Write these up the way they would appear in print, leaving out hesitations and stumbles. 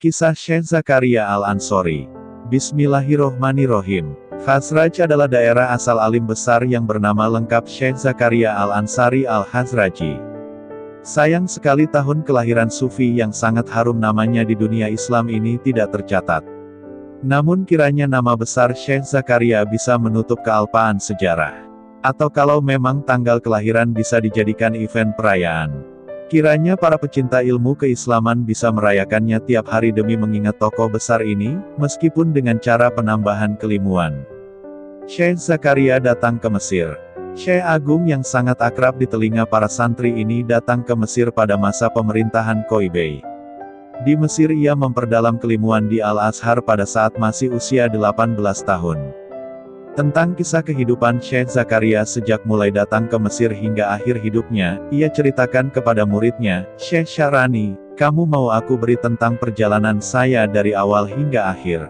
Kisah Syekh Zakaria Al-Ansori. Bismillahirrohmanirrohim. Khazraj adalah daerah asal alim besar yang bernama lengkap Syekh Zakaria Al-Ansari Al-Khazraji. Sayang sekali tahun kelahiran Sufi yang sangat harum namanya di dunia Islam ini tidak tercatat. Namun kiranya nama besar Syekh Zakaria bisa menutup kealpaan sejarah. Atau kalau memang tanggal kelahiran bisa dijadikan event perayaan. Kiranya para pecinta ilmu keislaman bisa merayakannya tiap hari demi mengingat tokoh besar ini, meskipun dengan cara penambahan kelimuan. Syekh Zakaria datang ke Mesir. Syekh Agung yang sangat akrab di telinga para santri ini datang ke Mesir pada masa pemerintahan Qoibei. Di Mesir ia memperdalam kelimuan di Al-Azhar pada saat masih usia 18 tahun. Tentang kisah kehidupan Syekh Zakaria sejak mulai datang ke Mesir hingga akhir hidupnya, ia ceritakan kepada muridnya, "Syekh Syarani, kamu mau aku beri tentang perjalanan saya dari awal hingga akhir?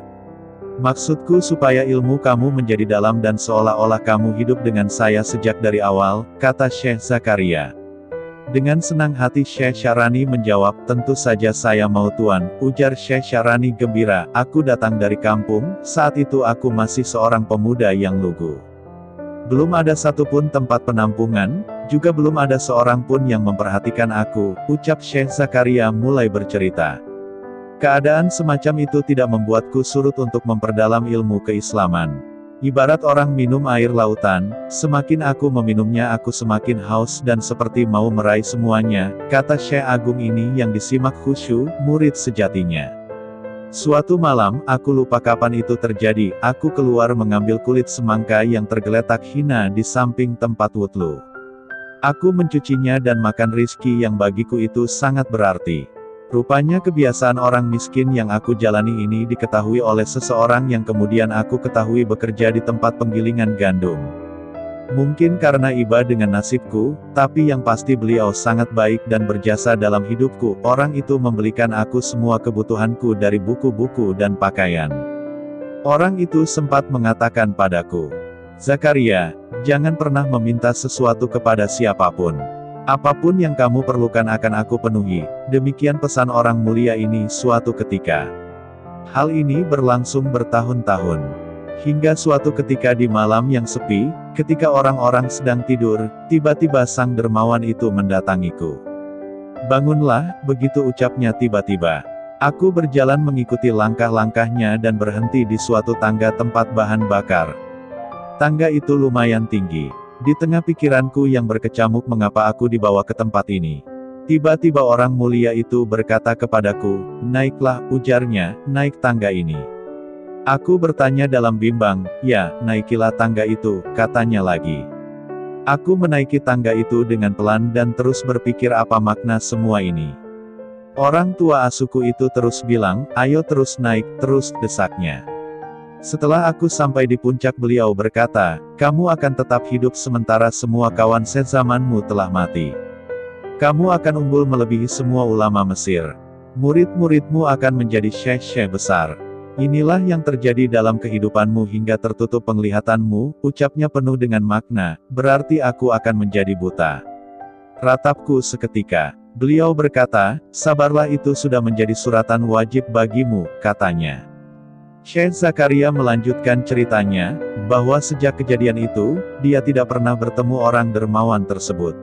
Maksudku supaya ilmu kamu menjadi dalam dan seolah-olah kamu hidup dengan saya sejak dari awal," kata Syekh Zakaria. Dengan senang hati Syekh Syarani menjawab, "Tentu saja saya mau tuan," ujar Syekh Syarani gembira, "aku datang dari kampung, saat itu aku masih seorang pemuda yang lugu. Belum ada satupun tempat penampungan, juga belum ada seorang pun yang memperhatikan aku," ucap Syekh Zakaria mulai bercerita. Keadaan semacam itu tidak membuatku surut untuk memperdalam ilmu keislaman. Ibarat orang minum air lautan, semakin aku meminumnya aku semakin haus dan seperti mau meraih semuanya, kata Syekh Agung ini yang disimak khusyuk, murid sejatinya. Suatu malam, aku lupa kapan itu terjadi, aku keluar mengambil kulit semangka yang tergeletak hina di samping tempat wudhu. Aku mencucinya dan makan rizki yang bagiku itu sangat berarti. Rupanya kebiasaan orang miskin yang aku jalani ini diketahui oleh seseorang yang kemudian aku ketahui bekerja di tempat penggilingan gandum. Mungkin karena iba dengan nasibku, tapi yang pasti beliau sangat baik dan berjasa dalam hidupku. Orang itu membelikan aku semua kebutuhanku dari buku-buku dan pakaian. Orang itu sempat mengatakan padaku, "Zakaria, jangan pernah meminta sesuatu kepada siapapun. Apapun yang kamu perlukan akan aku penuhi." Demikian pesan orang mulia ini suatu ketika. Hal ini berlangsung bertahun-tahun. Hingga suatu ketika di malam yang sepi, ketika orang-orang sedang tidur, tiba-tiba sang dermawan itu mendatangiku. "Bangunlah," begitu ucapnya tiba-tiba. Aku berjalan mengikuti langkah-langkahnya dan berhenti di suatu tangga tempat bahan bakar. Tangga itu lumayan tinggi. Di tengah pikiranku yang berkecamuk mengapa aku dibawa ke tempat ini. Tiba-tiba orang mulia itu berkata kepadaku, "Naiklah," ujarnya, "naik tangga ini." Aku bertanya dalam bimbang, "Ya, naikilah tangga itu," katanya lagi. Aku menaiki tangga itu dengan pelan dan terus berpikir apa makna semua ini. Orang tua asuhku itu terus bilang, "Ayo terus naik, terus," desaknya. Setelah aku sampai di puncak beliau berkata, "Kamu akan tetap hidup sementara semua kawan sezamanmu telah mati. Kamu akan unggul melebihi semua ulama Mesir. Murid-muridmu akan menjadi syekh-syekh besar. Inilah yang terjadi dalam kehidupanmu hingga tertutup penglihatanmu," ucapnya penuh dengan makna, "berarti aku akan menjadi buta." Ratapku seketika. Beliau berkata, "Sabarlah, itu sudah menjadi suratan wajib bagimu," katanya. Syekh Zakaria melanjutkan ceritanya, bahwa sejak kejadian itu, dia tidak pernah bertemu orang dermawan tersebut.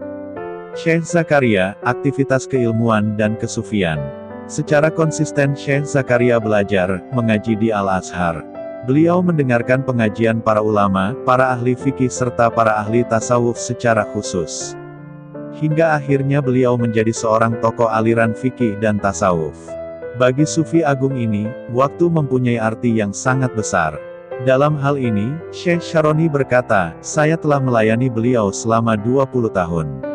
Syekh Zakaria, aktivitas keilmuan dan kesufian. Secara konsisten Syekh Zakaria belajar, mengaji di Al-Azhar. Beliau mendengarkan pengajian para ulama, para ahli fikih serta para ahli tasawuf secara khusus. Hingga akhirnya beliau menjadi seorang tokoh aliran fikih dan tasawuf. Bagi Sufi Agung ini, waktu mempunyai arti yang sangat besar. Dalam hal ini, Syekh Syarani berkata, "Saya telah melayani beliau selama 20 tahun.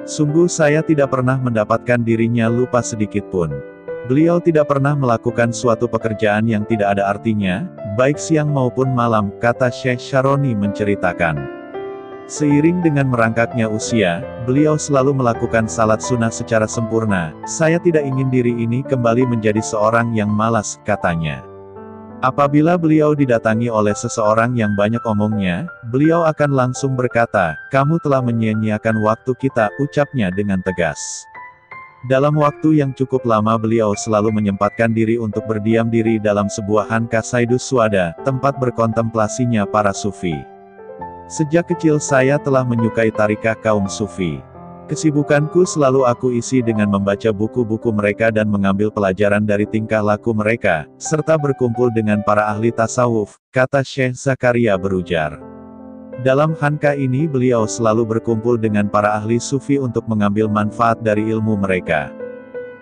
Sungguh saya tidak pernah mendapatkan dirinya lupa sedikit pun. Beliau tidak pernah melakukan suatu pekerjaan yang tidak ada artinya, baik siang maupun malam," kata Syekh Syarani menceritakan. Seiring dengan merangkaknya usia, beliau selalu melakukan salat sunnah secara sempurna. "Saya tidak ingin diri ini kembali menjadi seorang yang malas," katanya. Apabila beliau didatangi oleh seseorang yang banyak omongnya, beliau akan langsung berkata, "Kamu telah menyia-nyiakan waktu kita," ucapnya dengan tegas. Dalam waktu yang cukup lama beliau selalu menyempatkan diri untuk berdiam diri dalam sebuah khanqah Saidus Suada, tempat berkontemplasinya para sufi. Sejak kecil saya telah menyukai tarikah kaum sufi. Kesibukanku selalu aku isi dengan membaca buku-buku mereka dan mengambil pelajaran dari tingkah laku mereka, serta berkumpul dengan para ahli tasawuf, kata Syekh Zakaria berujar. Dalam khanqah ini beliau selalu berkumpul dengan para ahli sufi untuk mengambil manfaat dari ilmu mereka.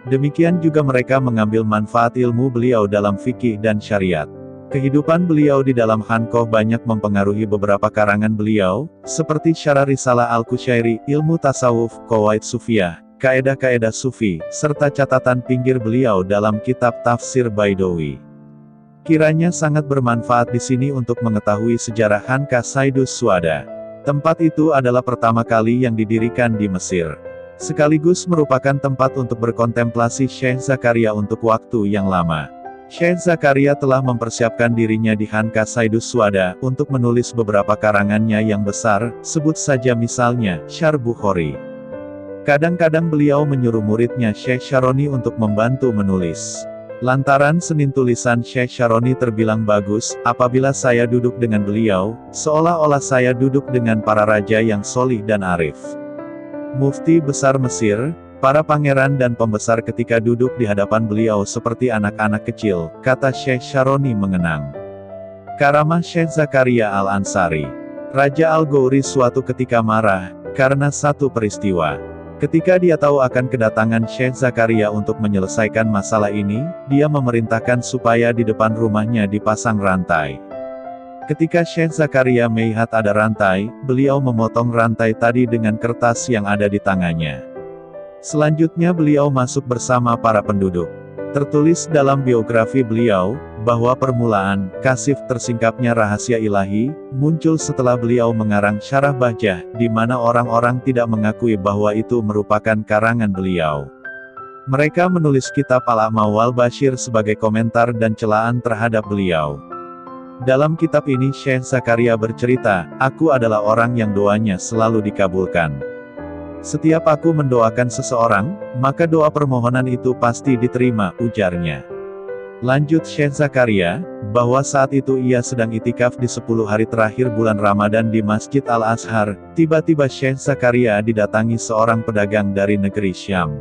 Demikian juga mereka mengambil manfaat ilmu beliau dalam fikih dan syariat. Kehidupan beliau di dalam khanqah banyak mempengaruhi beberapa karangan beliau, seperti Syarah Risalah Al-Qusyairi, Ilmu Tasawuf, Qawaid Sufiyah, Kaedah-Kaedah Sufi, serta catatan pinggir beliau dalam kitab Tafsir Baidawi. Kiranya sangat bermanfaat di sini untuk mengetahui sejarah khanqah Saidus Suada. Tempat itu adalah pertama kali yang didirikan di Mesir. Sekaligus merupakan tempat untuk berkontemplasi Syekh Zakaria untuk waktu yang lama. Syekh Zakaria telah mempersiapkan dirinya di khanqah Saidus Suada, untuk menulis beberapa karangannya yang besar, sebut saja misalnya, Syarh Bukhari. Kadang-kadang beliau menyuruh muridnya Syekh Syaroni untuk membantu menulis. Lantaran seni tulisan Syekh Syaroni terbilang bagus, apabila saya duduk dengan beliau, seolah-olah saya duduk dengan para raja yang solih dan arif. Mufti besar Mesir, para pangeran dan pembesar ketika duduk di hadapan beliau seperti anak-anak kecil, kata Syekh Syaroni mengenang. Karamah Syekh Zakaria Al-Ansari. Raja Al-Ghouri suatu ketika marah, karena satu peristiwa. Ketika dia tahu akan kedatangan Syekh Zakaria untuk menyelesaikan masalah ini, dia memerintahkan supaya di depan rumahnya dipasang rantai. Ketika Syekh Zakaria melihat ada rantai, beliau memotong rantai tadi dengan kertas yang ada di tangannya. Selanjutnya beliau masuk bersama para penduduk. Tertulis dalam biografi beliau, bahwa permulaan, kasif tersingkapnya rahasia ilahi, muncul setelah beliau mengarang Syarah Bahjah, di mana orang-orang tidak mengakui bahwa itu merupakan karangan beliau. Mereka menulis kitab Al-A'ma wal Bashir sebagai komentar dan celaan terhadap beliau. Dalam kitab ini Syekh Zakaria bercerita, aku adalah orang yang doanya selalu dikabulkan. Setiap aku mendoakan seseorang, maka doa permohonan itu pasti diterima, ujarnya. Lanjut Syekh Zakaria, bahwa saat itu ia sedang itikaf di 10 hari terakhir bulan Ramadan di Masjid Al-Azhar, tiba-tiba Syekh Zakaria didatangi seorang pedagang dari negeri Syam.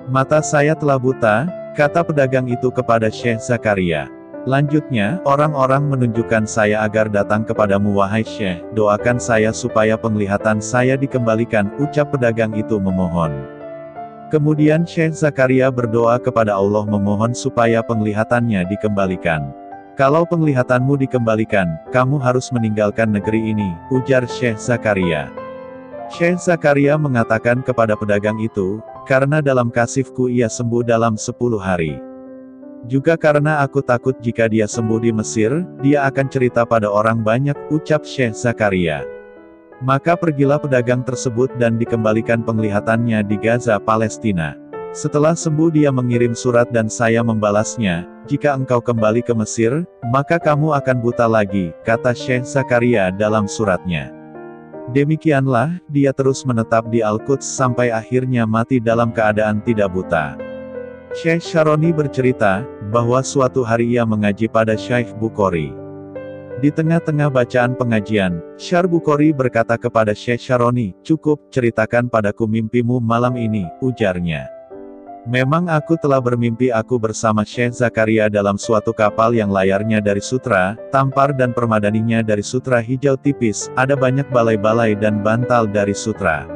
Mata saya telah buta, kata pedagang itu kepada Syekh Zakaria. Lanjutnya, orang-orang menunjukkan saya agar datang kepadamu wahai Syekh, doakan saya supaya penglihatan saya dikembalikan, ucap pedagang itu memohon. Kemudian Syekh Zakaria berdoa kepada Allah memohon supaya penglihatannya dikembalikan. Kalau penglihatanmu dikembalikan, kamu harus meninggalkan negeri ini, ujar Syekh Zakaria. Syekh Zakaria mengatakan kepada pedagang itu, karena dalam kasifku ia sembuh dalam 10 hari. Juga karena aku takut jika dia sembuh di Mesir, dia akan cerita pada orang banyak, ucap Syekh Zakaria. Maka pergilah pedagang tersebut dan dikembalikan penglihatannya di Gaza, Palestina. Setelah sembuh dia mengirim surat dan saya membalasnya, jika engkau kembali ke Mesir, maka kamu akan buta lagi, kata Syekh Zakaria dalam suratnya. Demikianlah, dia terus menetap di Al-Quds sampai akhirnya mati dalam keadaan tidak buta. Syekh Syaroni bercerita, bahwa suatu hari ia mengaji pada Syekh Bukhari. Di tengah-tengah bacaan pengajian, Syekh Bukhari berkata kepada Syekh Syaroni, cukup, ceritakan padaku mimpimu malam ini, ujarnya. Memang aku telah bermimpi aku bersama Syekh Zakaria dalam suatu kapal yang layarnya dari sutra, tampar dan permadaninya dari sutra hijau tipis, ada banyak balai-balai dan bantal dari sutra.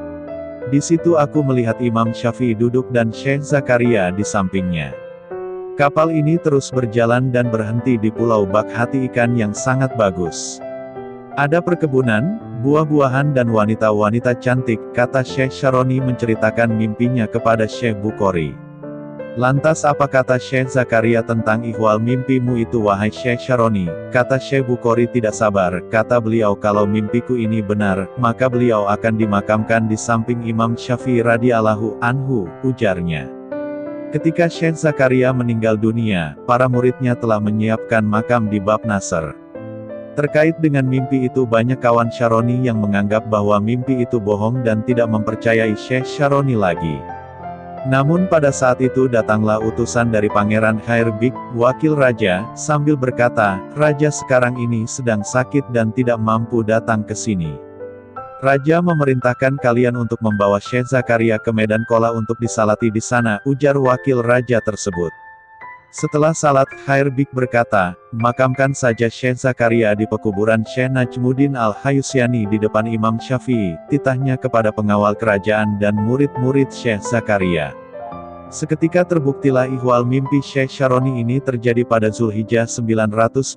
Di situ aku melihat Imam Syafi'i duduk dan Syekh Zakaria di sampingnya. Kapal ini terus berjalan dan berhenti di Pulau Bak Hati ikan yang sangat bagus. Ada perkebunan, buah-buahan dan wanita-wanita cantik, kata Syekh Syaroni menceritakan mimpinya kepada Syekh Bukhari. Lantas apa kata Syekh Zakaria tentang ihwal mimpimu itu wahai Syekh Syaroni? Kata Syekh Bukhari tidak sabar, kata beliau kalau mimpiku ini benar, maka beliau akan dimakamkan di samping Imam Syafi'i radhiyallahu anhu, ujarnya. Ketika Syekh Zakaria meninggal dunia, para muridnya telah menyiapkan makam di Bab Nasr. Terkait dengan mimpi itu banyak kawan Syaroni yang menganggap bahwa mimpi itu bohong dan tidak mempercayai Syekh Syaroni lagi. Namun pada saat itu datanglah utusan dari Pangeran Khairbik, wakil raja, sambil berkata, "Raja sekarang ini sedang sakit dan tidak mampu datang ke sini. Raja memerintahkan kalian untuk membawa Syekh Zakaria ke Medan Kola untuk disalati di sana," ujar wakil raja tersebut. Setelah salat, Khairbik berkata, "Makamkan saja Syekh Zakaria di pekuburan Syekh Najmuddin Al-Hayusyani di depan Imam Syafi'i," titahnya kepada pengawal kerajaan dan murid-murid Syekh Zakaria. Seketika terbuktilah ihwal mimpi Syekh Syaroni ini terjadi pada Zulhijjah 926